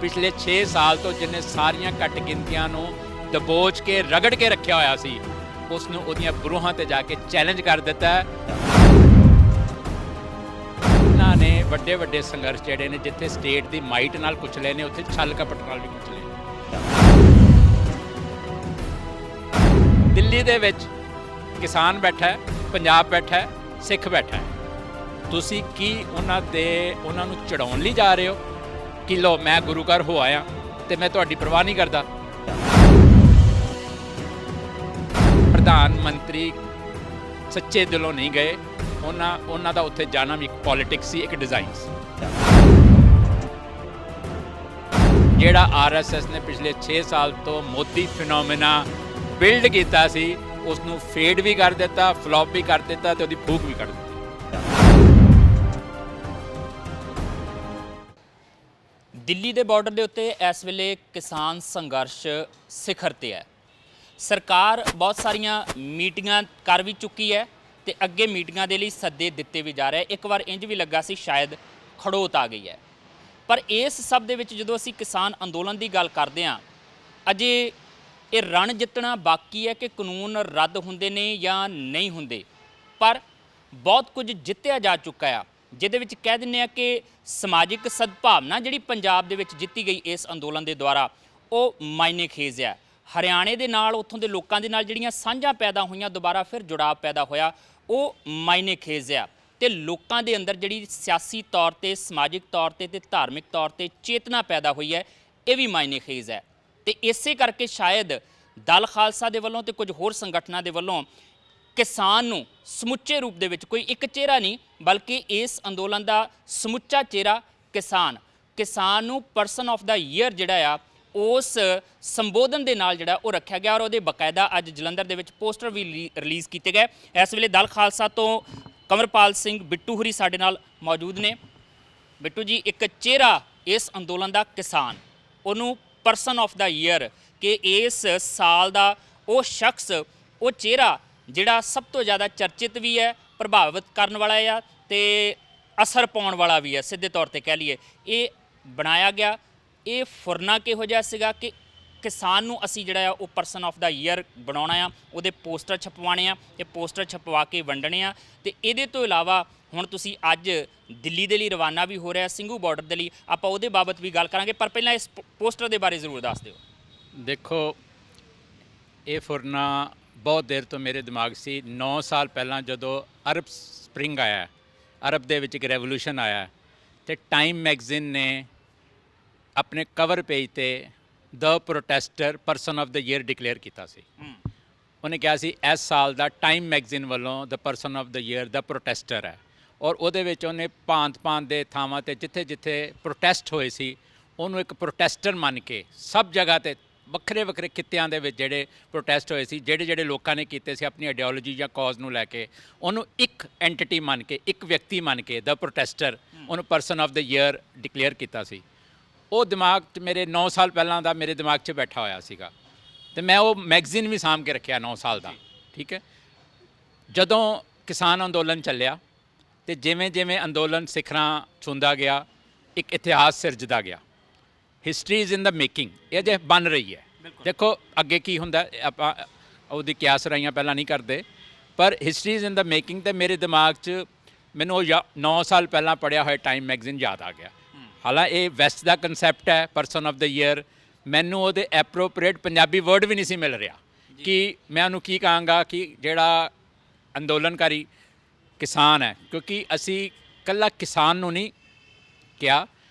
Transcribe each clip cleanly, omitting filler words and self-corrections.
पिछले 6 साल तो जिन्हें सारिया घट गिनतियां दबोच के रगड़ के रखा होया सी उसनूं उहदियां बरूहां ते जाके चैलेंज कर दिता है। उन्होंने वड्डे वड्डे संघर्ष जिहड़े ने जिथे स्टेट की माइट नाल कुचले ने उत्थे छल कपट नाल भी कुचले। दिल्ली दे विच किसान बैठा है, पंजाब बैठा है, सिख बैठा है, तुसी की उन्होंने चढ़ाउण लई जा रहे हो कि लो मैं गुरु घर हो आया तो मैं तुहाडी परवाह नहीं करता। प्रधानमंत्री सच्चे दिलों नहीं गए, उन्हों का उत्थे जाना भी एक पॉलिटिक्स सी, एक डिज़ाइन सी। जिहड़ा RSS ने पिछले 6 साल तो मोदी फिनोमिना बिल्ड किया सी उसनूं फेड भी कर दिता, फ्लॉप भी कर दिता तो उसकी फूक भी कर दी। दिल्ली के बॉर्डर के उत्ते इस वेले किसान संघर्ष सिखर ते है। सरकार बहुत सारिया मीटिंगां कर भी चुकी है तो अगे मीटिंगां दे लई सद्दे दिते भी जा रहे। एक बार इंज भी लगा सी शायद खड़ोत आ गई है, पर इस सब दे विच जदों असीं किसान अंदोलन की गल करते हैं अजे ये रण जितना बाकी है कि कानून रद्द हुंदे ने या नहीं हुंदे, पर बहुत कुछ जित्तिया जा चुका है जिहदे विच कह दिंदे आ कि समाजिक सद्भावना जिहड़ी पंजाब दे विच जित्ती गई इस अंदोलन के द्वारा वो मायने खेज है। हरियाणे दे नाल उत्थों दे लोकां दे नाल जिहड़ियां सांझां पैदा होईयां, दोबारा फिर जुड़ाव पैदा होया, वो मायने खेज है ते लोकां दे अंदर जिहड़ी सियासी तौर ते, समाजिक तौर ते धार्मिक तौर ते चेतना पैदा हुई है, ये भी मायने खेज है। तो इसे करके शायद दल खालसा दे वल्लों ते कुछ होर संगठनां दे वल्लों किसान नूं समुचे रूप दे विच कोई एक चेहरा नहीं बल्कि इस अंदोलन का समुचा चेहरा किसान नूं पर्सन ऑफ द ईयर जिहड़ा आ उस संबोधन के नाल जिहड़ा वो रखा गया और वो बकायदा अज जलंधर दे विच पोस्टर भी रिलीज़ किए गए। इस वेले दल खालसा तो कंवरपाल सिंह बिट्टू होरी साडे नाल मौजूद ने। बिट्टू जी, एक चेहरा इस अंदोलन का किसान, उन्होंने पर्सन ऑफ द ईयर कि इस साल का वो शख्स, वो चेहरा जिहड़ा सब तो ज़्यादा चर्चित भी है, प्रभावित करने वाला है तो असर पाने वाला भी है, सीधे तौर पर कह लीए ये बनाया गया। ये फुरना किहो जिहा सीगा कि किसान नूं असीं जिहड़ा वो पर्सन ऑफ द ईयर बनाउणा आ, उहदे पोस्टर छपवाने आ ते पोस्टर छपवा के वंडने आ। ते इहदे तो इलावा हुण तुसीं अज दिल्ली दे लई रवाना भी हो रहा ਸਿੰਘੂ बॉर्डर दे लई, आपां उहदे बाबत भी गल करांगे, पर पहिलां इस पोस्टर दे बारे जरूर दस दिओ। देखो, ये फुरना बहुत देर तो मेरे दिमाग से 9 साल पहला जदों अरब स्प्रिंग आया, अरब दे विच एक रेवोल्यूशन आया तो टाइम मैगजीन ने अपने कवर पेज ते the protester person of the year declare किया सी। उन्हें कहा सी इस साल का टाइम मैगजीन वालों the person of the year the protester है, और उहदे विच उन्हें भांत दे थावां ते जिथे जिथे प्रोटेस्ट होए सी उन्होंने एक प्रोटेस्टर मन के सब जगह ते ਵੱਖਰੇ ਵੱਖਰੇ ਖਿੱਤਿਆਂ ਦੇ ਵਿੱਚ ਜਿਹੜੇ ਪ੍ਰੋਟੈਸਟ ਹੋਏ ਸੀ, ਜਿਹੜੇ ਲੋਕਾਂ ਨੇ ਕੀਤੇ ਸੀ ਆਪਣੀ ਆਈਡੀਓਲੋਜੀ ਜਾਂ ਕਾਜ਼ ਨੂੰ ਲੈ ਕੇ, ਉਹਨੂੰ ਇੱਕ ਐਂਟੀਟੀ ਮੰਨ ਕੇ, ਇੱਕ ਵਿਅਕਤੀ ਮੰਨ ਕੇ ਦ ਪ੍ਰੋਟੈਸਟਰ ਉਹਨੂੰ person of the year declare ਕੀਤਾ ਸੀ। ਉਹ ਦਿਮਾਗ 'ਚ ਮੇਰੇ 9 ਸਾਲ ਪਹਿਲਾਂ ਦਾ ਮੇਰੇ ਦਿਮਾਗ 'ਚ ਬੈਠਾ ਹੋਇਆ ਸੀਗਾ ਅਤੇ ਮੈਂ ਉਹ ਮੈਗਜ਼ੀਨ ਵੀ ਸਾਂਭ ਕੇ ਰੱਖਿਆ 9 ਸਾਲ ਦਾ। ਠੀਕ ਹੈ, ਜਦੋਂ ਕਿਸਾਨ ਅੰਦੋਲਨ ਚੱਲਿਆ ਅਤੇ ਜਿਵੇਂ ਜਿਵੇਂ ਅੰਦੋਲਨ ਸਿਖਰਾਂ ਛੂੰਹਦਾ ਗਿਆ, ਇੱਕ ਇਤਿਹਾਸ ਸਿਰਜਦਾ ਗਿਆ। History is in the making, ये जे बन रही है। देखो अगे की हुंदा, आपां उहदी कियास राइयां पहलां नहीं करते, पर history is in the making. तो मेरे दिमाग 'च मैनूं 9 साल पहलां पढ़िया होया टाइम मैगजीन याद आ गया। हालांकि ये वैस्ट का कंसैप्ट है परसन ऑफ द ईयर, मैनूं उहदे एप्रोप्रिएट पंजाबी वर्ड भी नहीं सी मिल रहा कि मैं उहनूं की कहांगा कि जिहड़ा अंदोलनकारी किसान है, क्योंकि असी कल्ला किसान नूं नहीं कहा,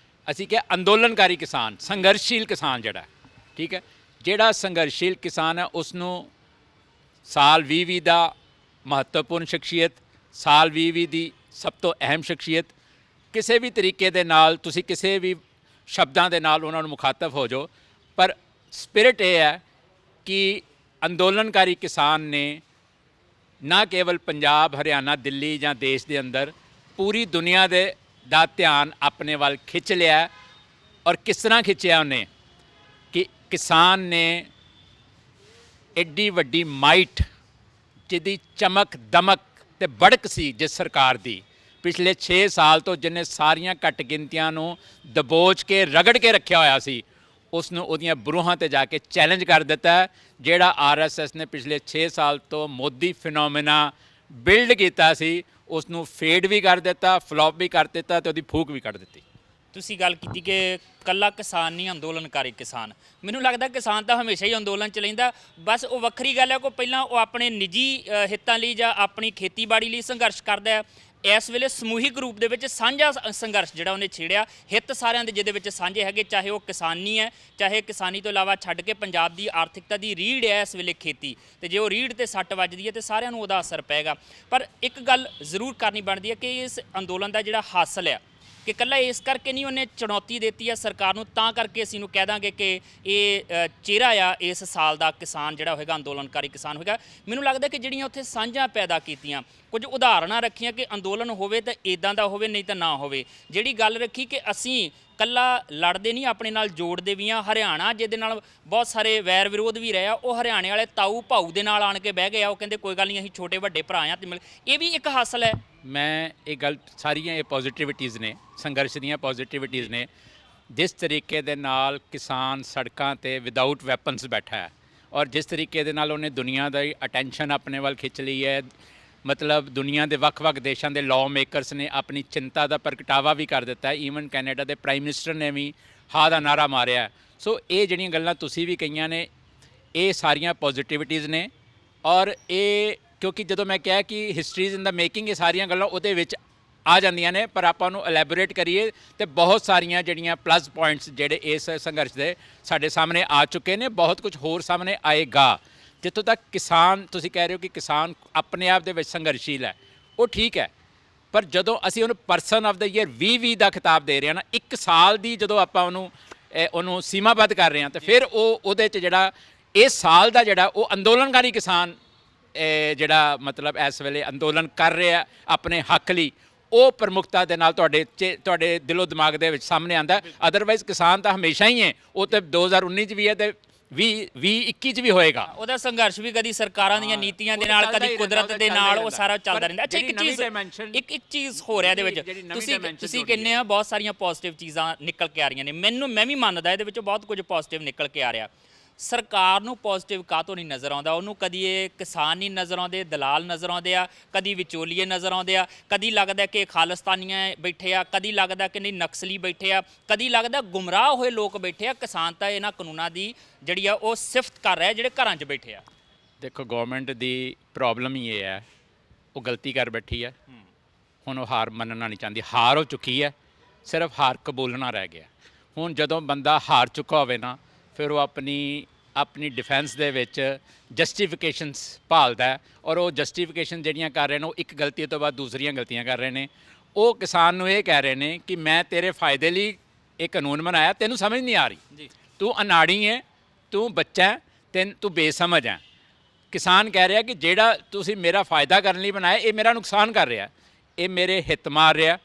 असी क्या अंदोलनकारी किसान, संघर्षशील किसान जड़ा, ठीक है, जिहड़ा संघर्षशील किसान है उसनूं साल 2020 का महत्वपूर्ण शख्सियत, साल 2020 की सब तो अहम शख्सियत, किसी भी तरीके दे नाल तुसी किसी भी शब्दां दे नाल उन्हां नूं मुखातब हो जाओ, पर स्पिरिट ये है कि अंदोलनकारी किसान ने ना केवल पंजाब, हरियाणा, दिल्ली या देश के अंदर पूरी दुनिया के ਦਾ ਧਿਆਨ ਆਪਣੇ ਵੱਲ ਖਿੱਚ ਲਿਆ। और किस तरह खिंचिया उन्हें कि किसान ने एड्डी वड्डी माइट जिहदी चमक दमक ते बड़क सी जिस सरकार दी, ਪਿਛਲੇ 6 ਸਾਲ ਤੋਂ ਜਿਹਨੇ ਸਾਰੀਆਂ ਘੱਟ ਗਿਣਤੀਆਂ ਨੂੰ ਦਬੋਚ ਕੇ ਰਗੜ ਕੇ ਰੱਖਿਆ ਹੋਇਆ ਸੀ, ਉਸ ਨੂੰ ਉਹਦੀਆਂ ਬਰੂਹਾਂ ਤੇ ਜਾ ਕੇ ਚੈਲੰਜ ਕਰ ਦਿੱਤਾ ਹੈ। ਜਿਹੜਾ ਆਰਐਸਐਸ ਨੇ ਪਿਛਲੇ 6 ਸਾਲ ਤੋਂ ਮੋਦੀ ਫਿਨੋਮੀਨਾ ਬਿਲਡ ਕੀਤਾ ਸੀ, ਉਸ ਨੂੰ ਫੇਡ ਵੀ ਕਰ ਦਿੱਤਾ, ਫਲॉप ਵੀ ਕਰ ਦਿੱਤਾ ਤੇ ਉਹਦੀ ਫੂਕ ਵੀ ਕੱਢ ਦਿੱਤੀ। ਤੁਸੀਂ ਗੱਲ ਕੀਤੀ ਕਿ ਕੱਲਾ ਕਿਸਾਨ ਨਹੀਂ, ਅੰਦੋਲਨਕਾਰੀ ਕਿਸਾਨ। ਮੈਨੂੰ ਲੱਗਦਾ ਕਿਸਾਨ ਤਾਂ ਹਮੇਸ਼ਾ ਹੀ ਅੰਦੋਲਨ ਚ ਲੈਂਦਾ, ਬਸ ਉਹ ਵੱਖਰੀ ਗੱਲ ਹੈ ਕੋਈ ਪਹਿਲਾਂ ਉਹ ਆਪਣੇ ਨਿੱਜੀ ਹਿੱਤਾਂ ਲਈ ਜਾਂ ਆਪਣੀ ਖੇਤੀਬਾੜੀ ਲਈ ਸੰਘਰਸ਼ ਕਰਦਾ ਹੈ। ਇਸ ਵੇਲੇ ਸਮੂਹਿਕ ਰੂਪ ਦੇ ਵਿੱਚ ਸਾਂਝਾ ਸੰਘਰਸ਼ ਜਿਹੜਾ ਉਹਨੇ ਛੇੜਿਆ, ਹਿੱਤ ਸਾਰਿਆਂ ਦੇ ਜਿਹਦੇ ਵਿੱਚ ਸਾਂਝੇ ਹੈਗੇ, ਚਾਹੇ ਉਹ ਕਿਸਾਨੀ ਹੈ, ਚਾਹੇ ਕਿਸਾਨੀ ਤੋਂ ਇਲਾਵਾ ਛੱਡ ਕੇ ਪੰਜਾਬ ਦੀ ਆਰਥਿਕਤਾ ਦੀ ਰੀੜ੍ਹ ਹੈ ਇਸ ਵੇਲੇ ਖੇਤੀ, ਤੇ ਜੇ ਉਹ ਰੀੜ੍ਹ ਤੇ ਸੱਟ ਵੱਜਦੀ ਹੈ ਤੇ ਸਾਰਿਆਂ ਨੂੰ ਉਹਦਾ ਅਸਰ ਪਏਗਾ। ਪਰ ਇੱਕ ਗੱਲ ਜ਼ਰੂਰ ਕਰਨੀ ਬਣਦੀ ਹੈ ਕਿ ਇਸ ਅੰਦੋਲਨ ਦਾ ਜਿਹੜਾ ਹਾਸਲ ਹੈ ਕਿ ਇਕੱਲਾ ਇਸ ਕਰਕੇ ਨਹੀਂ ਉਹਨੇ ਚੁਣੌਤੀ ਦਿੱਤੀ ਹੈ ਸਰਕਾਰ ਨੂੰ, ਤਾਂ ਕਰਕੇ ਅਸੀਂ ਨੂੰ ਕਹਿ ਦਾਂਗੇ ਕਿ ਇਹ ਚਿਹਰਾ ਆ ਇਸ ਸਾਲ ਦਾ ਕਿਸਾਨ ਜਿਹੜਾ ਹੋਏਗਾ ਅੰਦੋਲਨਕਾਰੀ ਕਿਸਾਨ ਹੋਏਗਾ। ਮੈਨੂੰ ਲੱਗਦਾ ਕਿ ਜਿਹੜੀਆਂ ਉੱਥੇ ਸਾਂਝਾਂ ਪੈਦਾ ਕੀਤੀਆਂ, ਕੁਝ ਉਦਾਹਰਨਾਂ ਰੱਖੀਆਂ ਕਿ ਅੰਦੋਲਨ ਹੋਵੇ ਤਾਂ ਇਦਾਂ ਦਾ ਹੋਵੇ, ਨਹੀਂ ਤਾਂ ਨਾ ਹੋਵੇ। ਜਿਹੜੀ ਗੱਲ ਰੱਖੀ ਕਿ ਅਸੀਂ ਕੱਲਾ ਲੜਦੇ ਨਹੀਂ, ਆਪਣੇ ਨਾਲ ਜੋੜਦੇ ਵੀ ਹਾਂ। ਹਰਿਆਣਾ ਜਿਹਦੇ ਨਾਲ ਬਹੁਤ ਸਾਰੇ ਵੈਰ ਵਿਰੋਧ ਵੀ ਰਿਹਾ, ਉਹ ਹਰਿਆਣੇ ਵਾਲੇ ਤਾਊ ਭਾਊ ਦੇ ਨਾਲ ਆਣ ਕੇ ਬਹਿ ਗਏ ਆ, ਉਹ ਕਹਿੰਦੇ ਕੋਈ ਗੱਲ ਨਹੀਂ ਅਸੀਂ ਛੋਟੇ ਵੱਡੇ ਭਰਾ ਆ ਤੇ ਇਹ ਵੀ ਇੱਕ ਹਾਸਲ ਹੈ। ਮੈਂ ਇਹ ਗੱਲ ਸਾਰੀਆਂ ਇਹ ਪੋਜ਼ਿਟਿਵਿਟੀਜ਼ ਨੇ, ਸੰਘਰਸ਼ ਦੀਆਂ ਪੋਜ਼ਿਟਿਵਿਟੀਜ਼ ਨੇ। ਜਿਸ ਤਰੀਕੇ ਦੇ ਨਾਲ ਕਿਸਾਨ ਸੜਕਾਂ ਤੇ ਵਿਦਆਊਟ ਵੈਪਨਸ ਬੈਠਾ ਹੈ ਔਰ ਜਿਸ ਤਰੀਕੇ ਦੇ ਨਾਲ ਉਹਨੇ ਦੁਨੀਆ ਦੀ ਅਟੈਂਸ਼ਨ ਆਪਣੇ ਵੱਲ ਖਿੱਚ ਲਈ ਹੈ, ਮਤਲਬ ਦੁਨੀਆ ਦੇ ਵੱਖ-ਵੱਖ ਦੇਸ਼ਾਂ ਦੇ ਲਾਅ ਮੇਕਰਸ ਨੇ ਆਪਣੀ ਚਿੰਤਾ ਦਾ ਪ੍ਰਗਟਾਵਾ ਵੀ ਕਰ ਦਿੱਤਾ ਹੈ। ਈਵਨ ਕੈਨੇਡਾ ਦੇ ਪ੍ਰਾਈਮ ਮਿਨਿਸਟਰ ਨੇ ਵੀ ਹਾਂ ਦਾ ਨਾਰਾ ਮਾਰਿਆ। ਸੋ ਇਹ ਜਿਹੜੀਆਂ ਗੱਲਾਂ ਤੁਸੀਂ ਵੀ ਕਹੀਆਂ ਨੇ, ਇਹ ਸਾਰੀਆਂ ਪੋਜ਼ਿਟਿਵਿਟੀਜ਼ ਨੇ। ਔਰ ਇਹ ਕਿਉਂਕਿ ਜਦੋਂ ਮੈਂ ਕਿਹਾ ਕਿ ਹਿਸਟਰੀਜ਼ ਇਨ ਦਾ ਮੇਕਿੰਗ, ਇਹ ਸਾਰੀਆਂ ਗੱਲਾਂ ਉਹਦੇ ਵਿੱਚ ਆ ਜਾਂਦੀਆਂ ਨੇ, ਪਰ ਆਪਾਂ ਨੂੰ ਐਲੈਬੋਰੇਟ ਕਰੀਏ ਤੇ ਬਹੁਤ ਸਾਰੀਆਂ ਜਿਹੜੀਆਂ ਪਲੱਸ ਪੁਆਇੰਟਸ ਜਿਹੜੇ ਇਸ ਸੰਘਰਸ਼ ਦੇ ਸਾਡੇ ਸਾਹਮਣੇ ਆ ਚੁੱਕੇ ਨੇ, ਬਹੁਤ ਕੁਝ ਹੋਰ ਸਾਹਮਣੇ ਆਏਗਾ। ਜਿੱਥੋਂ ਤੱਕ ਕਿਸਾਨ ਤੁਸੀਂ ਕਹਿ ਰਹੇ ਹੋ ਕਿ ਕਿਸਾਨ ਆਪਣੇ ਆਪ ਦੇ ਵਿੱਚ ਸੰਘਰਸ਼ੀਲ ਹੈ, ਉਹ ਠੀਕ ਹੈ, ਪਰ ਜਦੋਂ ਅਸੀਂ ਉਹਨੂੰ ਪਰਸਨ ਆਫ ਦਾ ਈਅਰ 2020 ਦਾ ਖਿਤਾਬ ਦੇ ਰਹੇ ਹਾਂ ਨਾ, 1 ਸਾਲ ਦੀ ਜਦੋਂ ਆਪਾਂ ਉਹਨੂੰ ਸੀਮਾਬੱਧ ਕਰ ਰਹੇ ਹਾਂ, ਤਾਂ ਫਿਰ ਉਹਦੇ 'ਚ ਜਿਹੜਾ ਇਸ ਸਾਲ ਦਾ ਜਿਹੜਾ ਉਹ ਅੰਦੋਲਨਕਾਰੀ ਕਿਸਾਨ ਜਿਹੜਾ ਮਤਲਬ ਇਸ ਵੇਲੇ ਅੰਦੋਲਨ ਕਰ ਰਿਹਾ ਆਪਣੇ ਹੱਕ ਲਈ, ਉਹ ਪ੍ਰਮੁਖਤਾ ਦੇ ਨਾਲ ਤੁਹਾਡੇ ਦਿਲੋਂ ਦਿਮਾਗ ਦੇ ਵਿੱਚ ਸਾਹਮਣੇ ਆਉਂਦਾ। ਅਦਰਵਾਈਜ਼ ਕਿਸਾਨ ਤਾਂ ਹਮੇਸ਼ਾ ਹੀ ਹੈ, ਉਹ ਤਾਂ 2019 'ਚ ਵੀ ਹੈ ਤੇ 2021 'ਚ ਵੀ ਹੋਏਗਾ। ਉਹਦਾ ਸੰਘਰਸ਼ ਵੀ ਕਦੀ ਸਰਕਾਰਾਂ ਦੀਆਂ ਨੀਤੀਆਂ ਦੇ ਨਾਲ, ਕਦੀ ਕੁਦਰਤ ਦੇ ਨਾਲ, ਉਹ ਸਾਰਾ ਚੱਲਦਾ ਰਹਿੰਦਾ। ਅੱਛਾ, ਇੱਕ ਚੀਜ਼ ਹੋ ਰਿਹਾ ਇਹਦੇ ਵਿੱਚ, ਤੁਸੀਂ ਕਹਿੰਦੇ ਆ ਬਹੁਤ ਸਾਰੀਆਂ ਪੋਜ਼ਿਟਿਵ ਚੀਜ਼ਾਂ ਨਿਕਲ ਕੇ ਆ ਰਹੀਆਂ ਨੇ, ਮੈਂ ਵੀ ਮੰਨਦਾ ਇਹਦੇ ਵਿੱਚੋਂ ਬਹੁਤ ਕੁਝ ਪੋਜ਼ਿਟਿਵ ਨਿਕਲ ਕੇ ਆ ਰਿਹਾ। ਸਰਕਾਰ ਨੂੰ ਪੋਜ਼ਿਟਿਵ ਕਾਹਤੋਂ ਨਹੀਂ ਨਜ਼ਰ ਆਉਂਦਾ? ਉਹਨੂੰ ਕਦੀ ਇਹ ਕਿਸਾਨ ਨਹੀਂ ਨਜ਼ਰ ਆਉਂਦੇ, ਦਲਾਲ ਨਜ਼ਰ ਆਉਂਦੇ ਆ, ਕਦੀ ਵਿਚੋਲੀਏ ਨਜ਼ਰ ਆਉਂਦੇ ਆ, ਕਦੀ ਲੱਗਦਾ ਕਿ ਖਾਲਿਸਤਾਨੀਆਂ ਬੈਠੇ ਆ, ਕਦੀ ਲੱਗਦਾ ਕਿ ਨਹੀਂ ਨਕਸਲੀ ਬੈਠੇ ਆ, ਕਦੀ ਲੱਗਦਾ ਗੁੰਮਰਾਹ ਹੋਏ ਲੋਕ ਬੈਠੇ ਆ। ਕਿਸਾਨ ਤਾਂ ਇਹਨਾਂ ਕਾਨੂੰਨਾਂ ਦੀ ਜਿਹੜੀ ਆ ਉਹ ਸਿਫਤ ਕਰ ਰਿਹਾ ਜਿਹੜੇ ਘਰਾਂ 'ਚ ਬੈਠੇ ਆ। ਦੇਖੋ, ਗਵਰਨਮੈਂਟ ਦੀ ਪ੍ਰੋਬਲਮ ਹੀ ਇਹ ਹੈ, ਉਹ ਗਲਤੀ ਕਰ ਬੈਠੀ ਹੈ। ਹੁਣ ਉਹ ਹਾਰ ਮੰਨਣਾ ਨਹੀਂ ਚਾਹੁੰਦੀ, ਹਾਰ ਹੋ ਚੁੱਕੀ ਹੈ, ਸਿਰਫ ਹਾਰ ਕਬੂਲਣਾ ਰਹਿ ਗਿਆ। ਹੁਣ ਜਦੋਂ ਬੰਦਾ ਹਾਰ ਚੁੱਕਾ ਹੋਵੇ ਨਾ, ਫਿਰ ਉਹ ਆਪਣੀ ਡਿਫੈਂਸ ਦੇ ਵਿੱਚ ਜਸਟੀਫਿਕੇਸ਼ਨਸ ਭਾਲਦਾ, ਔਰ ਉਹ ਜਸਟੀਫਿਕੇਸ਼ਨ ਜਿਹੜੀਆਂ ਕਰ ਰਹੇ ਨੇ, ਉਹ ਇੱਕ ਗਲਤੀ ਤੋਂ ਬਾਅਦ ਦੂਸਰੀਆਂ ਗਲਤੀਆਂ ਕਰ ਰਹੇ ਨੇ। ਉਹ ਕਿਸਾਨ ਨੂੰ ਇਹ ਕਹਿ ਰਹੇ ਨੇ ਕਿ ਮੈਂ ਤੇਰੇ ਫਾਇਦੇ ਲਈ ਇਹ ਕਾਨੂੰਨ ਬਣਾਇਆ, ਤੈਨੂੰ ਸਮਝ ਨਹੀਂ ਆ ਰਹੀ, ਤੂੰ ਅਨਾੜੀ ਹੈ, ਤੂੰ ਬੱਚਾ ਹੈ, ਤੂੰ ਬੇਸਮਝ ਹੈ। ਕਿਸਾਨ ਕਹਿ ਰਿਹਾ ਕਿ ਜਿਹੜਾ ਤੁਸੀਂ ਮੇਰਾ ਫਾਇਦਾ ਕਰਨ ਲਈ ਬਣਾਇਆ, ਇਹ ਮੇਰਾ ਨੁਕਸਾਨ ਕਰ ਰਿਹਾ, ਇਹ ਮੇਰੇ ਹਿੱਤ ਮਾਰ ਰਿਹਾ,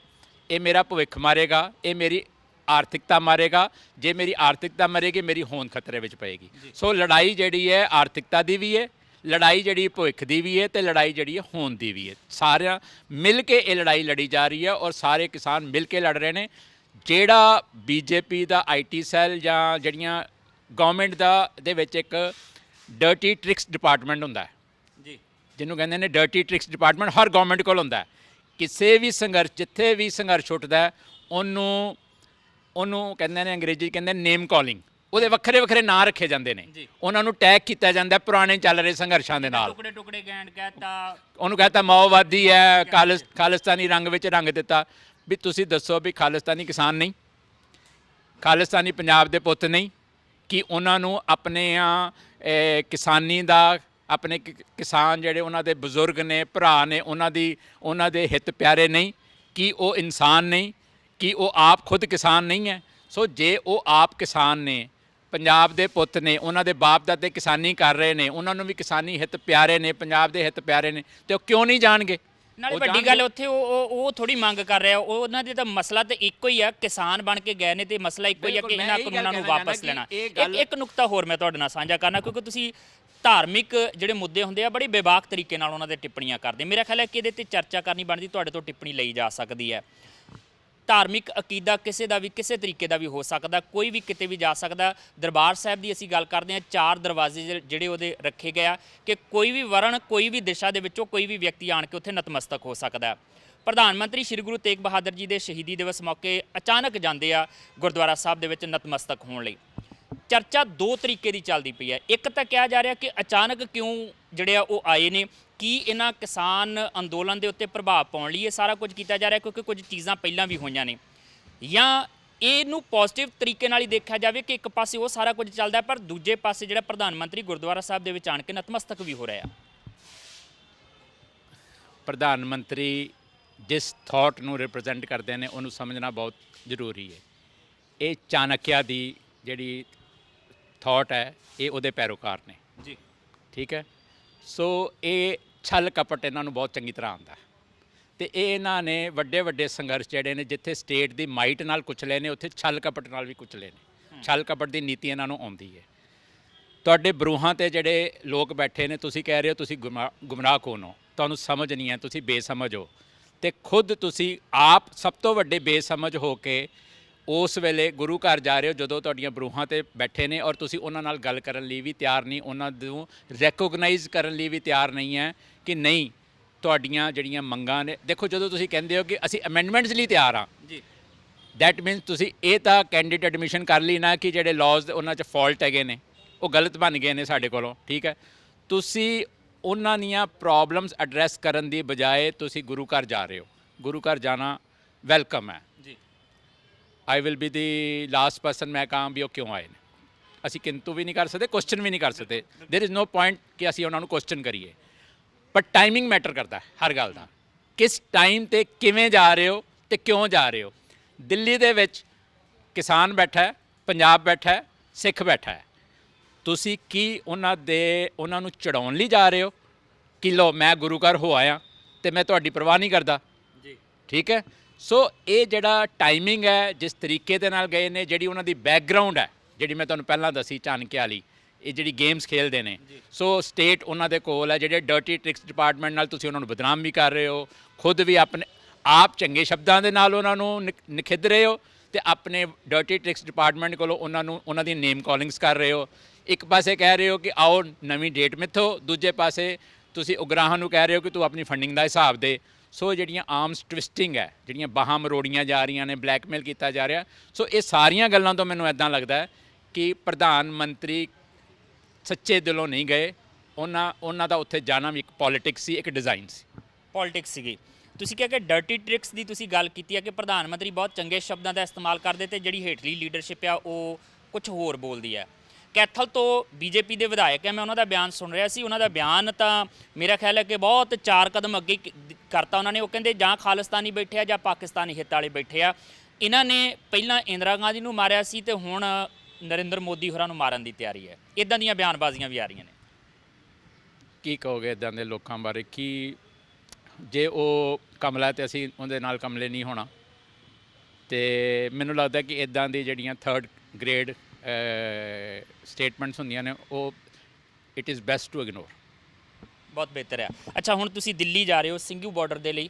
ਇਹ ਮੇਰਾ ਭਵਿੱਖ ਮਾਰੇਗਾ, ਇਹ ਮੇਰੀ ਆਰਥਿਕਤਾ ਮਾਰੇਗਾ। ਜੇ ਮੇਰੀ ਆਰਥਿਕਤਾ ਮਰੇਗੀ, ਮੇਰੀ ਹੋਂਦ ਖਤਰੇ ਵਿੱਚ ਪਏਗੀ। ਸੋ ਲੜਾਈ ਜਿਹੜੀ ਹੈ ਆਰਥਿਕਤਾ ਦੀ ਵੀ ਹੈ, ਲੜਾਈ ਜਿਹੜੀ ਭਵਿੱਖ ਦੀ ਵੀ ਹੈ, ਤੇ ਲੜਾਈ ਜਿਹੜੀ ਹੈ ਹੋਂਦ ਦੀ ਵੀ ਹੈ। ਸਾਰਿਆਂ ਮਿਲ ਕੇ ਇਹ ਲੜਾਈ ਲੜੀ ਜਾ ਰਹੀ ਹੈ ਔਰ ਸਾਰੇ ਕਿਸਾਨ ਮਿਲ ਕੇ ਲੜ ਰਹੇ ਨੇ। ਜਿਹੜਾ ਬੀਜੇਪੀ ਦਾ ਆਈਟੀ ਸੈੱਲ ਜਾਂ ਜਿਹੜੀਆਂ ਗਵਰਨਮੈਂਟ ਦੇ ਵਿੱਚ ਇੱਕ ਡਰਟੀ ਟ੍ਰਿਕਸ ਡਿਪਾਰਟਮੈਂਟ ਹੁੰਦਾ ਹੈ ਜੀ, ਜਿਹਨੂੰ ਕਹਿੰਦੇ ਨੇ ਡਰਟੀ ਟ੍ਰਿਕਸ ਡਿਪਾਰਟਮੈਂਟ, ਹਰ ਗਵਰਨਮੈਂਟ ਕੋਲ ਹੁੰਦਾ ਹੈ। ਕਿਸੇ ਵੀ ਸੰਘਰਸ਼, ਜਿੱਥੇ ਵੀ ਸੰਘਰਸ਼ ਉੱਠਦਾ, ਉਹਨੂੰ ਕਹਿੰਦੇ ਨੇ, ਅੰਗਰੇਜ਼ੀ ਕਹਿੰਦੇ ਨੇਮ ਕਾਲਿੰਗ, ਉਹਦੇ ਵੱਖਰੇ ਵੱਖਰੇ ਨਾਂ ਰੱਖੇ ਜਾਂਦੇ ਨੇ, ਉਹਨਾਂ ਨੂੰ ਟੈਗ ਕੀਤਾ ਜਾਂਦਾ ਪੁਰਾਣੇ ਚੱਲ ਰਹੇ ਸੰਘਰਸ਼ਾਂ ਦੇ ਨਾਲ। ਟੁਕੜੇ ਗੈਂਡ ਕਹਿਤਾ, ਉਹਨੂੰ ਕਹਿਤਾ ਮਾਓਵਾਦੀ ਹੈ, ਖਾਲਿਸਤਾਨੀ ਰੰਗ ਵਿੱਚ ਰੰਗ ਦਿੱਤਾ। ਵੀ ਤੁਸੀਂ ਦੱਸੋ ਵੀ ਖਾਲਿਸਤਾਨੀ ਕਿਸਾਨ ਨਹੀਂ, ਖਾਲਿਸਤਾਨੀ ਪੰਜਾਬ ਦੇ ਪੁੱਤ ਨਹੀਂ, ਕਿ ਉਹਨਾਂ ਨੂੰ ਆਪਣੇ ਕਿਸਾਨੀ ਦਾ, ਆਪਣੇ ਕਿਸਾਨ ਜਿਹੜੇ ਉਹਨਾਂ ਦੇ ਬਜ਼ੁਰਗ ਨੇ, ਭਰਾ ਨੇ, ਉਹਨਾਂ ਦੇ ਹਿੱਤ ਪਿਆਰੇ ਨਹੀਂ, ਕਿ ਉਹ ਇਨਸਾਨ ਨਹੀਂ, ਕਿ ਉਹ ਆਪ ਖੁਦ ਕਿਸਾਨ ਨਹੀਂ ਹੈ। ਸੋ ਜੇ ਉਹ ਆਪ ਕਿਸਾਨ ਨੇ, ਪੰਜਾਬ ਦੇ ਪੁੱਤ ਨੇ, ਉਹਨਾਂ ਦੇ ਬਾਪ ਦਾਦੇ ਕਿਸਾਨੀ ਕਰ ਰਹੇ ਨੇ, ਉਹਨਾਂ ਨੂੰ ਵੀ ਕਿਸਾਨੀ ਹਿੱਤ ਪਿਆਰੇ ਨੇ, ਪੰਜਾਬ ਦੇ ਹਿੱਤ ਪਿਆਰੇ ਨੇ, ਤੇ ਉਹ ਕਿਉਂ ਨਹੀਂ ਜਾਣਗੇ? ਨਾਲੇ ਵੱਡੀ ਗੱਲ ਉੱਥੇ ਉਹ ਥੋੜੀ ਮੰਗ ਕਰ ਰਿਹਾ, ਉਹਨਾਂ ਦੇ ਤਾਂ ਮਸਲਾ ਤਾਂ ਇੱਕੋ ਹੀ ਆ, ਕਿਸਾਨ ਬਣ ਕੇ ਗਏ ਨੇ ਤੇ ਮਸਲਾ ਇੱਕੋ ਹੀ ਆ ਕਿ ਇਹਨਾਂ ਕਾਨੂੰਨਾਂ ਨੂੰ ਵਾਪਸ ਲੈਣਾ। ਇੱਕ ਨੁਕਤਾ ਹੋਰ ਮੈਂ ਤੁਹਾਡੇ ਨਾਲ ਸਾਂਝਾ ਕਰਨਾ, ਕਿਉਂਕਿ ਤੁਸੀਂ ਧਾਰਮਿਕ ਜਿਹੜੇ ਮੁੱਦੇ ਹੁੰਦੇ ਆ ਬੜੀ ਬੇਬਾਕ ਤਰੀਕੇ ਨਾਲ ਉਹਨਾਂ ਦੇ ਟਿੱਪਣੀਆਂ ਕਰਦੇ। ਮੇਰਾ ਖਿਆਲ ਹੈ ਕਿ ਇਹਦੇ ਤੇ ਚਰਚਾ ਕਰਨੀ ਬਣਦੀ, ਤੁਹਾਡੇ ਤੋਂ ਟਿੱਪਣੀ ਲਈ ਜਾ ਸਕਦੀ ਹੈ। ਧਾਰਮਿਕ ਅਕੀਦਾ ਕਿਸੇ ਦਾ ਵੀ ਕਿਸੇ ਤਰੀਕੇ ਦਾ ਵੀ ਹੋ ਸਕਦਾ, ਕੋਈ ਵੀ ਕਿਤੇ ਵੀ ਜਾ ਸਕਦਾ। ਦਰਬਾਰ ਸਾਹਿਬ ਦੀ ਅਸੀਂ ਗੱਲ ਕਰਦੇ ਹਾਂ, 4 ਦਰਵਾਜ਼ੇ ਜਿਹੜੇ ਉਹਦੇ ਰੱਖੇ ਗਏ ਆ ਕਿ ਕੋਈ ਵੀ ਵਰਣ, ਕੋਈ ਵੀ ਦਿਸ਼ਾ ਦੇ ਵਿੱਚੋਂ ਕੋਈ ਵੀ ਵਿਅਕਤੀ ਆਣ ਕੇ ਉੱਥੇ ਨਤਮਸਤਕ ਹੋ ਸਕਦਾ। ਪ੍ਰਧਾਨ ਮੰਤਰੀ ਸ਼੍ਰੀ ਗੁਰੂ ਤੇਗ ਬਹਾਦਰ ਜੀ ਦੇ ਸ਼ਹੀਦੀ ਦਿਵਸ ਮੌਕੇ ਅਚਾਨਕ ਜਾਂਦੇ ਆ ਗੁਰਦੁਆਰਾ ਸਾਹਿਬ ਦੇ ਵਿੱਚ ਨਤਮਸਤਕ ਹੋਣ ਲਈ। ਚਰਚਾ 2 ਤਰੀਕੇ ਦੀ ਚੱਲਦੀ ਪਈ ਹੈ। ਇੱਕ ਤਾਂ ਕਿਹਾ ਜਾ ਰਿਹਾ ਕਿ ਅਚਾਨਕ ਕਿਉਂ ਜਿਹੜੇ ਆ ਉਹ ਆਏ ਨੇ, ਕੀ ਇਹਨਾਂ ਕਿਸਾਨ ਅੰਦੋਲਨ ਦੇ ਉੱਤੇ ਪ੍ਰਭਾਵ ਪਾਉਣ ਲਈ ਇਹ ਸਾਰਾ ਕੁਝ ਕੀਤਾ ਜਾ ਰਿਹਾ ਕਿਉਂਕਿ ਕੁਝ ਚੀਜ਼ਾਂ ਪਹਿਲਾਂ ਵੀ ਹੋਈਆਂ ਨੇ, ਜਾਂ ਇਹਨੂੰ ਪੋਜ਼ਿਟਿਵ ਤਰੀਕੇ ਨਾਲ ਹੀ ਦੇਖਿਆ ਜਾਵੇ ਕਿ ਇੱਕ ਪਾਸੇ ਉਹ ਸਾਰਾ ਕੁਝ ਚੱਲਦਾ ਪਰ ਦੂਜੇ ਪਾਸੇ ਜਿਹੜਾ ਪ੍ਰਧਾਨ ਮੰਤਰੀ ਗੁਰਦੁਆਰਾ ਸਾਹਿਬ ਦੇ ਵਿੱਚ ਆਣ ਕੇ ਨਤਮਸਤਕ ਵੀ ਹੋ ਰਿਹਾ। ਪ੍ਰਧਾਨ ਮੰਤਰੀ ਜਿਸ ਥਾਟ ਨੂੰ ਰਿਪਰੈਜ਼ੈਂਟ ਕਰਦੇ ਨੇ ਉਹਨੂੰ ਸਮਝਣਾ ਬਹੁਤ ਜ਼ਰੂਰੀ ਹੈ। ਇਹ ਚਾਣਕਿਆ ਦੀ ਜਿਹੜੀ ਥਾਟ ਹੈ ਇਹ ਉਹਦੇ ਪੈਰੋਕਾਰ ਨੇ ਜੀ, ਠੀਕ ਹੈ। ਸੋ ਇਹ ਛਲ ਕਪਟ ਇਹਨਾਂ ਨੂੰ ਬਹੁਤ ਚੰਗੀ ਤਰ੍ਹਾਂ ਆਉਂਦਾ ਅਤੇ ਇਹ ਇਹਨਾਂ ਨੇ ਵੱਡੇ ਵੱਡੇ ਸੰਘਰਸ਼ ਜਿਹੜੇ ਨੇ ਜਿੱਥੇ ਸਟੇਟ ਦੀ ਮਾਈਟ ਨਾਲ ਕੁਚਲੇ ਨੇ ਉੱਥੇ ਛਲ ਕਪਟ ਨਾਲ ਵੀ ਕੁਚਲੇ ਨੇ। ਛਲ ਕਪਟ ਦੀ ਨੀਤੀ ਇਹਨਾਂ ਨੂੰ ਆਉਂਦੀ ਹੈ। ਤੁਹਾਡੇ ਬਰੂਹਾਂ 'ਤੇ ਜਿਹੜੇ ਲੋਕ ਬੈਠੇ ਨੇ, ਤੁਸੀਂ ਕਹਿ ਰਹੇ ਹੋ ਤੁਸੀਂ ਗੁੰਮਰਾਹ ਕੌਣ ਹੋ, ਤੁਹਾਨੂੰ ਸਮਝ ਨਹੀਂ ਹੈ, ਤੁਸੀਂ ਬੇਸਮਝ ਹੋ, ਅਤੇ ਖੁਦ ਤੁਸੀਂ ਆਪ ਸਭ ਤੋਂ ਵੱਡੇ ਬੇਸਮਝ ਹੋ ਕੇ ਉਸ ਵੇਲੇ ਗੁਰੂ ਘਰ ਜਾ ਰਹੇ ਹੋ ਜਦੋਂ ਤੁਹਾਡੀਆਂ ਬਰੂਹਾਂ 'ਤੇ ਬੈਠੇ ਨੇ ਔਰ ਤੁਸੀਂ ਉਹਨਾਂ ਨਾਲ ਗੱਲ ਕਰਨ ਲਈ ਵੀ ਤਿਆਰ ਨਹੀਂ, ਉਹਨਾਂ ਨੂੰ ਰੈਕੋਗਨਾਈਜ਼ ਕਰਨ ਲਈ ਵੀ ਤਿਆਰ ਨਹੀਂ ਹੈ ਕਿ ਨਹੀਂ ਤੁਹਾਡੀਆਂ ਜਿਹੜੀਆਂ ਮੰਗਾਂ ਨੇ। ਦੇਖੋ ਜਦੋਂ ਤੁਸੀਂ ਕਹਿੰਦੇ ਹੋ ਕਿ ਅਸੀਂ ਅਮੈਂਡਮੈਂਟਸ ਲਈ ਤਿਆਰ ਹਾਂ ਜੀ, ਦੈਟ ਮੀਨਸ ਤੁਸੀਂ ਇਹ ਤਾਂ ਕੈਂਡੀਡੇਟ ਐਡਮਿਸ਼ਨ ਕਰ ਲਈ ਨਾ ਕਿ ਜਿਹੜੇ ਲਾਜ਼ ਉਹਨਾਂ 'ਚ ਫਾਲਟ ਹੈਗੇ ਨੇ ਉਹ ਗਲਤ ਬਣ ਗਏ ਨੇ ਸਾਡੇ ਕੋਲੋਂ, ਠੀਕ ਹੈ। ਤੁਸੀਂ ਉਹਨਾਂ ਦੀਆਂ ਪ੍ਰੋਬਲਮਸ ਐਡਰੈਸ ਕਰਨ ਦੀ ਬਜਾਏ ਤੁਸੀਂ ਗੁਰੂ ਘਰ ਜਾ ਰਹੇ ਹੋ। ਗੁਰੂ ਘਰ ਜਾਣਾ ਵੈਲਕਮ ਹੈ ਜੀ। I will be the last person ਮੈਂ ਕਹਾਂ ਵੀ ਉਹ ਕਿਉਂ ਆਏ ਨੇ। ਅਸੀਂ ਕਿੰਤੂ ਵੀ ਨਹੀਂ ਕਰ ਸਕਦੇ, ਕੁਐਸਚਨ ਵੀ ਨਹੀਂ ਕਰ ਸਕਦੇ। ਦੇਰ ਇਜ਼ ਨੋ ਪੁਆਇੰਟ ਕਿ ਅਸੀਂ ਉਹਨਾਂ ਨੂੰ ਕੁਐਸਚਨ ਕਰੀਏ, ਪਰ ਟਾਈਮਿੰਗ ਮੈਟਰ ਕਰਦਾ ਹਰ ਗੱਲ ਦਾ। ਕਿਸ ਟਾਈਮ 'ਤੇ ਕਿਵੇਂ ਜਾ ਰਹੇ ਹੋ ਅਤੇ ਕਿਉਂ ਜਾ ਰਹੇ ਹੋ। ਦਿੱਲੀ ਦੇ ਵਿੱਚ ਕਿਸਾਨ ਬੈਠਾ ਹੈ, ਪੰਜਾਬ ਬੈਠਾ ਹੈ, ਸਿੱਖ ਬੈਠਾ ਹੈ। ਤੁਸੀਂ ਕੀ ਉਹਨਾਂ ਨੂੰ ਚੜਾਉਣ ਲਈ ਜਾ ਰਹੇ ਹੋ ਕਿ ਲਓ ਮੈਂ ਗੁਰੂ ਘਰ ਹੋ ਆਇਆ ਅਤੇ ਮੈਂ ਤੁਹਾਡੀ ਪਰਵਾਹ ਨਹੀਂ ਕਰਦਾ ਜੀ, ਠੀਕ ਹੈ। ਸੋ ਇਹ ਜਿਹੜਾ ਟਾਈਮਿੰਗ ਹੈ, ਜਿਸ ਤਰੀਕੇ ਦੇ ਨਾਲ ਗਏ ਨੇ, ਜਿਹੜੀ ਉਹਨਾਂ ਦੀ ਬੈਕਗਰਾਊਂਡ ਹੈ, ਜਿਹੜੀ ਮੈਂ ਤੁਹਾਨੂੰ ਪਹਿਲਾਂ ਦੱਸੀ ਚਾਣਕਿਆ ਵਾਲੀ, ਇਹ ਜਿਹੜੀ ਗੇਮਸ ਖੇਲਦੇ ਨੇ। ਸੋ ਸਟੇਟ ਉਹਨਾਂ ਦੇ ਕੋਲ ਹੈ। ਜਿਹੜੇ ਡਰਟੀ ਟ੍ਰਿਕਸ ਡਿਪਾਰਟਮੈਂਟ ਨਾਲ ਤੁਸੀਂ ਉਹਨਾਂ ਨੂੰ ਬਦਨਾਮ ਵੀ ਕਰ ਰਹੇ ਹੋ, ਖੁਦ ਵੀ ਆਪਣੇ ਆਪ ਚੰਗੇ ਸ਼ਬਦਾਂ ਦੇ ਨਾਲ ਉਹਨਾਂ ਨੂੰ ਨਿਖਿੱਧ ਰਹੇ ਹੋ ਅਤੇ ਆਪਣੇ ਡਰਟੀ ਟ੍ਰਿਕਸ ਡਿਪਾਰਟਮੈਂਟ ਕੋਲੋਂ ਉਹਨਾਂ ਦੀ ਨੇਮ ਕਾਲਿੰਗਸ ਕਰ ਰਹੇ ਹੋ। ਇੱਕ ਪਾਸੇ ਕਹਿ ਰਹੇ ਹੋ ਕਿ ਆਓ ਨਵੀਂ ਡੇਟ ਮਿੱਥੋ, ਦੂਜੇ ਪਾਸੇ ਤੁਸੀਂ ਉਗਰਾਹਾਂ ਨੂੰ ਕਹਿ ਰਹੇ ਹੋ ਕਿ ਤੂੰ ਆਪਣੀ ਫੰਡਿੰਗ ਦਾ ਹਿਸਾਬ ਦੇ। ਸੋ ਜਿਹੜੀਆਂ ਆਰਮਸ ਟਵਿਸਟਿੰਗ ਹੈ, ਜਿਹੜੀਆਂ ਬਾਹਾਂ ਮਰੋੜੀਆਂ ਜਾ ਰਹੀਆਂ ਨੇ, ਬਲੈਕਮੇਲ ਕੀਤਾ ਜਾ ਰਿਹਾ, ਸੋ ਇਹ ਸਾਰੀਆਂ ਗੱਲਾਂ ਤੋਂ ਮੈਨੂੰ ਇੱਦਾਂ ਲੱਗਦਾ ਹੈ ਕਿ ਪ੍ਰਧਾਨ ਮੰਤਰੀ ਸੱਚੇ ਦਿਲੋਂ ਨਹੀਂ ਗਏ। ਉਹਨਾਂ ਦਾ ਉੱਥੇ ਜਾਣਾ ਵੀ ਇੱਕ ਪੋਲੀਟਿਕਸ ਸੀ, ਇੱਕ ਡਿਜ਼ਾਈਨ ਸੀ, ਪੋਲਿਟਿਕਸ ਸੀਗੀ। ਤੁਸੀਂ ਕਿਹਾ ਕਿ ਡਰਟੀ ਟ੍ਰਿਕਸ ਦੀ ਤੁਸੀਂ ਗੱਲ ਕੀਤੀ ਹੈ ਕਿ ਪ੍ਰਧਾਨ ਮੰਤਰੀ ਬਹੁਤ ਚੰਗੇ ਸ਼ਬਦਾਂ ਦਾ ਇਸਤੇਮਾਲ ਕਰਦੇ ਤੇ ਜਿਹੜੀ ਹੇਠਲੀ ਲੀਡਰਸ਼ਿਪ ਆ ਉਹ ਕੁਝ ਹੋਰ ਬੋਲਦੀ ਹੈ। ਕੈਥਲ ਤੋਂ ਬੀਜੇਪੀ ਦੇ ਵਿਧਾਇਕ ਹੈ, ਮੈਂ ਉਹਨਾਂ ਦਾ ਬਿਆਨ ਸੁਣ ਰਿਹਾ ਸੀ। ਉਹਨਾਂ ਦਾ ਬਿਆਨ ਤਾਂ ਮੇਰਾ ਖਿਆਲ ਹੈ ਕਿ ਬਹੁਤ 4 ਕਦਮ ਅੱਗੇ ਕਰਤਾ ਉਹਨਾਂ ਨੇ। ਉਹ ਕਹਿੰਦੇ ਜਾਂ ਖਾਲਿਸਤਾਨੀ ਬੈਠੇ ਆ ਜਾਂ ਪਾਕਿਸਤਾਨੀ ਹਿੱਤ ਵਾਲੇ ਬੈਠੇ ਆ। ਇਹਨਾਂ ਨੇ ਪਹਿਲਾਂ ਇੰਦਰਾ ਗਾਂਧੀ ਨੂੰ ਮਾਰਿਆ ਸੀ ਤੇ ਹੁਣ ਨਰਿੰਦਰ ਮੋਦੀ ਹੋਰਾਂ ਨੂੰ ਮਾਰਨ ਦੀ ਤਿਆਰੀ ਹੈ। ਇੱਦਾਂ ਦੀਆਂ ਬਿਆਨਬਾਜ਼ੀਆਂ ਵੀ ਆ ਰਹੀਆਂ ਨੇ। ਕੀ ਕਹੋਗੇ ਇੱਦਾਂ ਦੇ ਲੋਕਾਂ ਬਾਰੇ? ਕਿ ਜੇ ਉਹ ਕਮਲਾ ਤੇ ਅਸੀਂ ਉਹਦੇ ਨਾਲ ਕਮਲੇ ਨਹੀਂ ਹੋਣਾ। ਅਤੇ ਮੈਨੂੰ ਲੱਗਦਾ ਕਿ ਇੱਦਾਂ ਦੀ ਜਿਹੜੀਆਂ 3rd ਗ੍ਰੇਡ ਸਟੇਟਮੈਂਟਸ ਹੁੰਦੀਆਂ ਨੇ ਉਹ it is best to ignore. ਬਹੁਤ ਬਿਹਤਰ ਹੈ। ਅੱਛਾ, ਹੁਣ ਤੁਸੀਂ ਦਿੱਲੀ ਜਾ ਰਹੇ ਹੋ ਸਿੰਘੂ ਬਾਰਡਰ ਦੇ ਲਈ,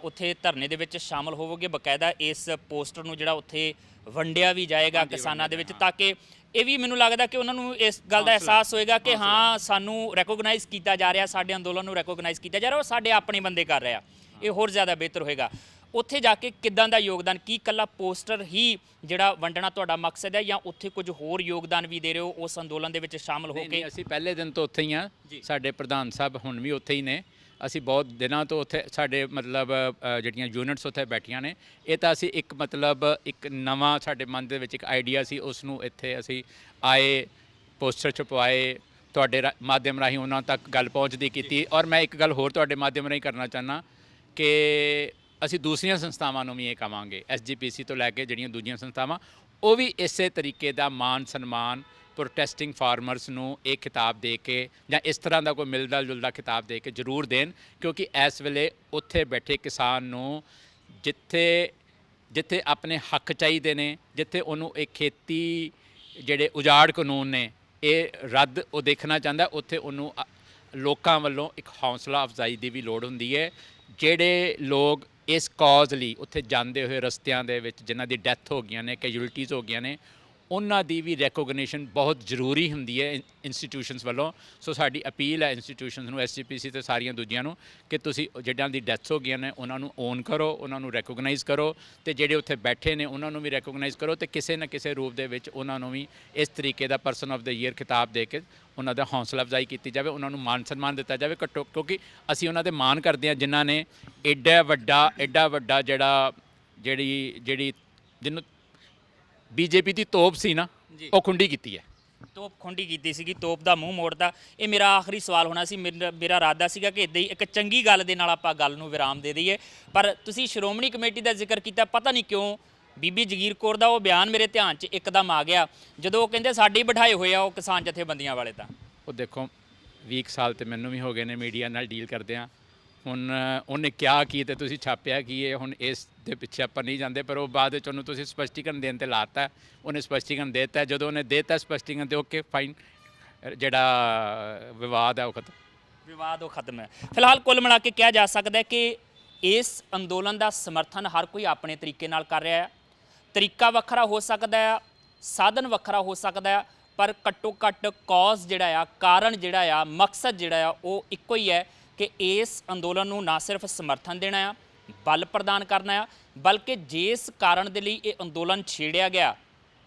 ਉੱਥੇ ਧਰਨੇ ਦੇ ਵਿੱਚ ਸ਼ਾਮਲ ਹੋਵੋਗੇ। ਬਕਾਇਦਾ ਇਸ ਪੋਸਟਰ ਨੂੰ ਜਿਹੜਾ ਉੱਥੇ ਵੰਡਿਆ ਵੀ ਜਾਏਗਾ ਕਿਸਾਨਾਂ ਦੇ ਵਿੱਚ, ਤਾਂ ਕਿ ਇਹ ਵੀ ਮੈਨੂੰ ਲੱਗਦਾ ਕਿ ਉਹਨਾਂ ਨੂੰ ਇਸ ਗੱਲ ਦਾ ਅਹਿਸਾਸ ਹੋਏਗਾ ਕਿ ਹਾਂ ਸਾਨੂੰ ਰੈਕੋਗਨਾਈਜ਼ ਕੀਤਾ ਜਾ ਰਿਹਾ, ਸਾਡੇ ਅੰਦੋਲਨ ਨੂੰ ਰੈਕੋਗਨਾਈਜ਼ ਕੀਤਾ ਜਾ ਰਿਹਾ, ਉਹ ਸਾਡੇ ਆਪਣੇ ਬੰਦੇ ਕਰ ਰਹੇ ਆ। ਇਹ ਹੋਰ ਜ਼ਿਆਦਾ ਬਿਹਤਰ ਹੋਏਗਾ। ਉੱਥੇ ਜਾ ਕੇ ਕਿੱਦਾਂ ਦਾ ਯੋਗਦਾਨ, ਕੀ ਇਕੱਲਾ ਪੋਸਟਰ ਹੀ ਜਿਹੜਾ ਵੰਡਣਾ ਤੁਹਾਡਾ ਮਕਸਦ ਹੈ ਜਾਂ ਉੱਥੇ ਕੁਝ ਹੋਰ ਯੋਗਦਾਨ ਵੀ ਦੇ ਰਹੇ ਹੋ ਉਸ ਅੰਦੋਲਨ ਦੇ ਵਿੱਚ ਸ਼ਾਮਲ ਹੋ ਕੇ? ਅਸੀਂ ਪਹਿਲੇ ਦਿਨ ਤੋਂ ਉੱਥੇ ਹੀ ਹਾਂ। ਸਾਡੇ ਪ੍ਰਧਾਨ ਸਾਹਿਬ ਹੁਣ ਵੀ ਉੱਥੇ ਹੀ ਨੇ। ਅਸੀਂ ਬਹੁਤ ਦਿਨਾਂ ਤੋਂ ਉੱਥੇ, ਸਾਡੇ ਮਤਲਬ ਜਿਹੜੀਆਂ ਯੂਨਿਟਸ ਉੱਥੇ ਬੈਠੀਆਂ ਨੇ। ਇਹ ਤਾਂ ਅਸੀਂ ਇੱਕ ਨਵਾਂ ਸਾਡੇ ਮਨ ਦੇ ਵਿੱਚ ਇੱਕ ਆਈਡੀਆ ਸੀ, ਉਸ ਨੂੰ ਇੱਥੇ ਅਸੀਂ ਆਏ, ਪੋਸਟਰ ਛਪਵਾਏ, ਤੁਹਾਡੇ ਮਾਧਿਅਮ ਰਾਹੀਂ ਉਹਨਾਂ ਤੱਕ ਗੱਲ ਪਹੁੰਚਦੀ ਕੀਤੀ। ਔਰ ਮੈਂ ਇੱਕ ਗੱਲ ਹੋਰ ਤੁਹਾਡੇ ਮਾਧਿਅਮ ਰਾਹੀਂ ਕਰਨਾ ਚਾਹੁੰਦਾ ਕਿ ਅਸੀਂ ਦੂਸਰੀਆਂ ਸੰਸਥਾਵਾਂ ਨੂੰ ਵੀ ਇਹ ਕਹਾਂਗੇ, SGPC ਤੋਂ ਲੈ ਕੇ ਜਿਹੜੀਆਂ ਦੂਜੀਆਂ ਸੰਸਥਾਵਾਂ, ਉਹ ਵੀ ਇਸੇ ਤਰੀਕੇ ਦਾ ਮਾਨ ਸਨਮਾਨ ਪ੍ਰੋਟੈਸਟਿੰਗ ਫਾਰਮਰਸ ਨੂੰ ਇਹ ਖਿਤਾਬ ਦੇ ਕੇ ਜਾਂ ਇਸ ਤਰ੍ਹਾਂ ਦਾ ਕੋਈ ਮਿਲਦਾ ਜੁਲਦਾ ਖਿਤਾਬ ਦੇ ਕੇ ਜ਼ਰੂਰ ਦੇਣ। ਕਿਉਂਕਿ ਇਸ ਵੇਲੇ ਉੱਥੇ ਬੈਠੇ ਕਿਸਾਨ ਨੂੰ ਜਿੱਥੇ ਆਪਣੇ ਹੱਕ ਚਾਹੀਦੇ ਨੇ, ਜਿੱਥੇ ਉਹਨੂੰ ਇਹ ਖੇਤੀ ਜਿਹੜੇ ਉਜਾੜ ਕਾਨੂੰਨ ਨੇ ਇਹ ਰੱਦ ਉਹ ਦੇਖਣਾ ਚਾਹੁੰਦਾ, ਉੱਥੇ ਉਹਨੂੰ ਲੋਕਾਂ ਵੱਲੋਂ ਇੱਕ ਹੌਸਲਾ ਅਫਜ਼ਾਈ ਦੀ ਵੀ ਲੋੜ ਹੁੰਦੀ ਹੈ। ਜਿਹੜੇ ਲੋਕ ਇਸ ਕਾਜ਼ ਲਈ ਉੱਥੇ ਜਾਂਦੇ ਹੋਏ ਰਸਤਿਆਂ ਦੇ ਵਿੱਚ ਜਿਨ੍ਹਾਂ ਦੀ ਡੈਥ ਹੋ ਗਈਆਂ ਨੇ, ਕੈਜੂਅਲਟੀਜ਼ ਹੋ ਗਈਆਂ ਨੇ, ਉਹਨਾਂ ਦੀ ਵੀ ਰੈਕੋਗਨੀਸ਼ਨ ਬਹੁਤ ਜ਼ਰੂਰੀ ਹੁੰਦੀ ਹੈ ਇੰਸਟੀਟਿਊਸ਼ਨਸ ਵੱਲੋਂ। ਸੋ ਸਾਡੀ ਅਪੀਲ ਹੈ ਇੰਸਟੀਟਿਊਸ਼ਨਸ ਨੂੰ, SGPC ਤੇ ਸਾਰੀਆਂ ਦੂਜੀਆਂ ਨੂੰ, ਕਿ ਤੁਸੀਂ ਜਿਹੜਿਆਂ ਦੀ ਡੈਥਸ ਹੋ ਗਈਆਂ ਨੇ ਉਹਨਾਂ ਨੂੰ ਓਨ ਕਰੋ, ਉਹਨਾਂ ਨੂੰ ਰੈਕੋਗਨਾਈਜ਼ ਕਰੋ, ਤੇ ਜਿਹੜੇ ਉੱਥੇ ਬੈਠੇ ਨੇ ਉਹਨਾਂ ਨੂੰ ਵੀ ਰੈਕੋਗਨਾਈਜ਼ ਕਰੋ, ਤੇ ਕਿਸੇ ਨਾ ਕਿਸੇ ਰੂਪ ਦੇ ਵਿੱਚ ਉਹਨਾਂ ਨੂੰ ਵੀ ਇਸ ਤਰੀਕੇ ਦਾ ਪਰਸਨ ਆਫ ਦ ਈਅਰ ਖਿਤਾਬ ਦੇ ਕੇ ਉਹਨਾਂ ਦਾ ਹੌਸਲਾ ਅਫਜ਼ਾਈ ਕੀਤੀ ਜਾਵੇ, ਉਹਨਾਂ ਨੂੰ ਮਾਨ ਸਨਮਾਨ ਦਿੱਤਾ ਜਾਵੇ ਘੱਟੋ, ਕਿਉਂਕਿ ਅਸੀਂ ਉਹਨਾਂ ਦੇ ਮਾਣ ਕਰਦੇ ਹਾਂ ਜਿਨ੍ਹਾਂ ਨੇ ਐਡਾ ਵੱਡਾ ਜਿਹੜੀ ਜਿਹਨੂੰ BJP ਦੀ ਤੋਪ ਸੀ ਨਾ, ਉਹ ਖੁੰਡੀ ਕੀਤੀ ਹੈ। ਤੋਪ ਖੁੰਡੀ ਕੀਤੀ ਸੀਗੀ, ਤੋਪ ਦਾ ਮੂੰਹ ਮੋੜਤਾ। ਇਹ ਮੇਰਾ ਆਖਰੀ ਸਵਾਲ ਹੋਣਾ ਸੀ। ਮੇਰਾ ਇਰਾਦਾ ਸੀਗਾ ਕਿ ਇੱਦਾਂ ਹੀ ਇੱਕ ਚੰਗੀ ਗੱਲ ਦੇ ਨਾਲ ਆਪਾਂ ਗੱਲ ਨੂੰ ਵਿਰਾਮ ਦੇ ਦਈਏ, ਪਰ ਤੁਸੀਂ ਸ਼੍ਰੋਮਣੀ ਕਮੇਟੀ ਦਾ ਜ਼ਿਕਰ ਕੀਤਾ। ਪਤਾ ਨਹੀਂ ਕਿਉਂ ਬੀਬੀ ਜਗੀਰ ਕੌਰ ਦਾ ਉਹ ਬਿਆਨ ਮੇਰੇ ਧਿਆਨ 'ਚ ਇੱਕਦਮ ਆ ਗਿਆ, ਜਦੋਂ ਉਹ ਕਹਿੰਦੇ ਸਾਡੇ ਹੀ ਬਿਠਾਏ ਹੋਏ ਆ ਉਹ ਕਿਸਾਨ ਜਥੇਬੰਦੀਆਂ ਵਾਲੇ। ਤਾਂ ਉਹ ਦੇਖੋ 20 ਸਾਲ ਤੇ ਮੈਨੂੰ ਵੀ ਹੋ ਗਏ ਨੇ ਮੀਡੀਆ ਨਾਲ ਡੀਲ ਕਰਦਿਆਂ। ਹੁਣ ਉਹਨੇ ਕਿਹਾ ਕੀ ਤੇ ਤੁਸੀਂ ਛਾਪਿਆ ਕੀ ਹੈ, ਹੁਣ ਇਸ ਦੇ ਪਿੱਛੇ ਆਪਾਂ ਨਹੀਂ ਜਾਂਦੇ, ਪਰ ਉਹ ਬਾਅਦ ਵਿੱਚ ਉਹਨੂੰ ਤੁਸੀਂ ਸਪਸ਼ਟੀਕਰਨ ਦੇਣ ਤੇ ਲਾਤਾ। ਉਹਨੇ ਸਪਸ਼ਟੀਕਰਨ ਦੇ ਦਿੱਤਾ, ਜਦੋਂ ਉਹਨੇ ਦੇ ਦਿੱਤਾ ਸਪਸ਼ਟੀਕਰਨ ਤੇ ਓਕੇ ਫਾਈਨ, ਜਿਹੜਾ ਵਿਵਾਦ ਹੈ ਉਹ ਖਤਮ ਹੈ। ਫਿਲਹਾਲ ਕੁੱਲ ਮਿਲਾ ਕੇ ਕਿਹਾ ਜਾ ਸਕਦਾ ਹੈ ਕਿ ਇਸ ਅੰਦੋਲਨ ਦਾ ਸਮਰਥਨ ਹਰ ਕੋਈ ਆਪਣੇ ਤਰੀਕੇ ਨਾਲ ਕਰ ਰਿਹਾ ਹੈ। ਤਰੀਕਾ ਵੱਖਰਾ ਹੋ ਸਕਦਾ ਹੈ, ਸਾਧਨ ਵੱਖਰਾ ਹੋ ਸਕਦਾ ਹੈ, ਪਰ ਘੱਟੋ ਘੱਟ ਕੌਜ਼ ਜਿਹੜਾ ਆ, ਕਾਰਨ ਜਿਹੜਾ ਆ, ਮਕਸਦ ਜਿਹੜਾ ਆ, ਉਹ ਇੱਕੋ ਹੀ ਹੈ ਕਿ ਇਸ ਅੰਦੋਲਨ ਨੂੰ ਨਾ ਸਿਰਫ ਸਮਰਥਨ ਦੇਣਾ ਆ, ਬਲ ਪ੍ਰਦਾਨ ਕਰਨਾ ਆ, ਬਲਕਿ ਜਿਸ ਕਾਰਨ ਦੇ ਲਈ ਇਹ ਅੰਦੋਲਨ ਛੇੜਿਆ ਗਿਆ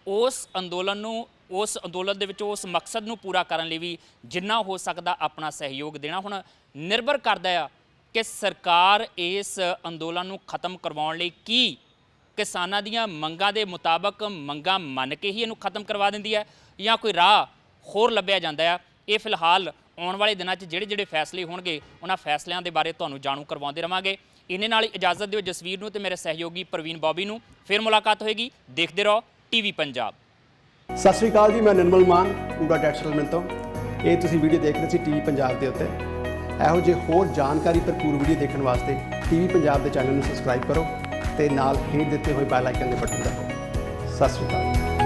ਉਸ ਅੰਦੋਲਨ ਦੇ ਵਿੱਚ ਉਸ ਮਕਸਦ ਨੂੰ ਪੂਰਾ ਕਰਨ ਲਈ ਵੀ ਜਿੰਨਾ ਹੋ ਸਕਦਾ ਆਪਣਾ ਸਹਿਯੋਗ ਦੇਣਾ। ਹੁਣ ਨਿਰਭਰ ਕਰਦਾ ਆ ਕਿ ਸਰਕਾਰ ਇਸ ਅੰਦੋਲਨ ਨੂੰ ਖਤਮ ਕਰਵਾਉਣ ਲਈ ਕੀ ਕਿਸਾਨਾਂ ਦੀਆਂ ਮੰਗਾਂ ਦੇ ਮੁਤਾਬਕ ਮੰਗਾਂ ਮੰਨ ਕੇ ਹੀ ਇਹਨੂੰ ਖਤਮ ਕਰਵਾ ਦਿੰਦੀ ਹੈ, ਜਾਂ ਕੋਈ ਰਾਹ ਹੋਰ ਲੱਭਿਆ ਜਾਂਦਾ ਆ। ਇਹ ਫਿਲਹਾਲ ਆਉਣ ਵਾਲੇ ਦਿਨਾਂ 'ਚ ਜਿਹੜੇ ਫੈਸਲੇ ਹੋਣਗੇ ਉਹਨਾਂ ਫੈਸਲਿਆਂ ਦੇ ਬਾਰੇ ਤੁਹਾਨੂੰ ਜਾਣੂ ਕਰਵਾਉਂਦੇ ਰਵਾਂਗੇ। ਇਹਨੇ ਨਾਲ ਹੀ ਇਜਾਜ਼ਤ ਦਿਓ ਜਸਵੀਰ ਨੂੰ ਤੇ ਮੇਰੇ ਸਹਿਯੋਗੀ ਪ੍ਰਵੀਨ ਬੌਬੀ ਨੂੰ। ਫਿਰ ਮੁਲਾਕਾਤ ਹੋਏਗੀ। ਦੇਖਦੇ ਰਹੋ TV ਪੰਜਾਬ। ਸਤਿ ਸ਼੍ਰੀ ਅਕਾਲ ਜੀ, ਮੈਂ ਨਿਰਮਲ ਮਾਨ ਪੂਰਾ ਟੈਕਸਟਾਈਲ ਤੋਂ। ਇਹ ਤੁਸੀਂ ਵੀਡੀਓ ਦੇਖ ਰਹੇ ਸੀ TV ਪੰਜਾਬ ਦੇ ਉੱਤੇ। ਇਹੋ ਜਿਹੇ ਹੋਰ ਜਾਣਕਾਰੀ ਭਰਪੂਰ ਵੀਡੀਓ ਦੇਖਣ ਵਾਸਤੇ TV ਪੰਜਾਬ ਦੇ ਚੈਨਲ ਨੂੰ ਸਬਸਕ੍ਰਾਈਬ ਕਰੋ ਤੇ ਨਾਲ ਹੇਠ ਦਿੱਤੇ ਹੋਏ ਬੈਲ ਆਈਕਨ ਦੇ ਬਟਨ ਦਬਾਓ। ਸਤਿ ਸ਼੍ਰੀ ਅਕਾਲ।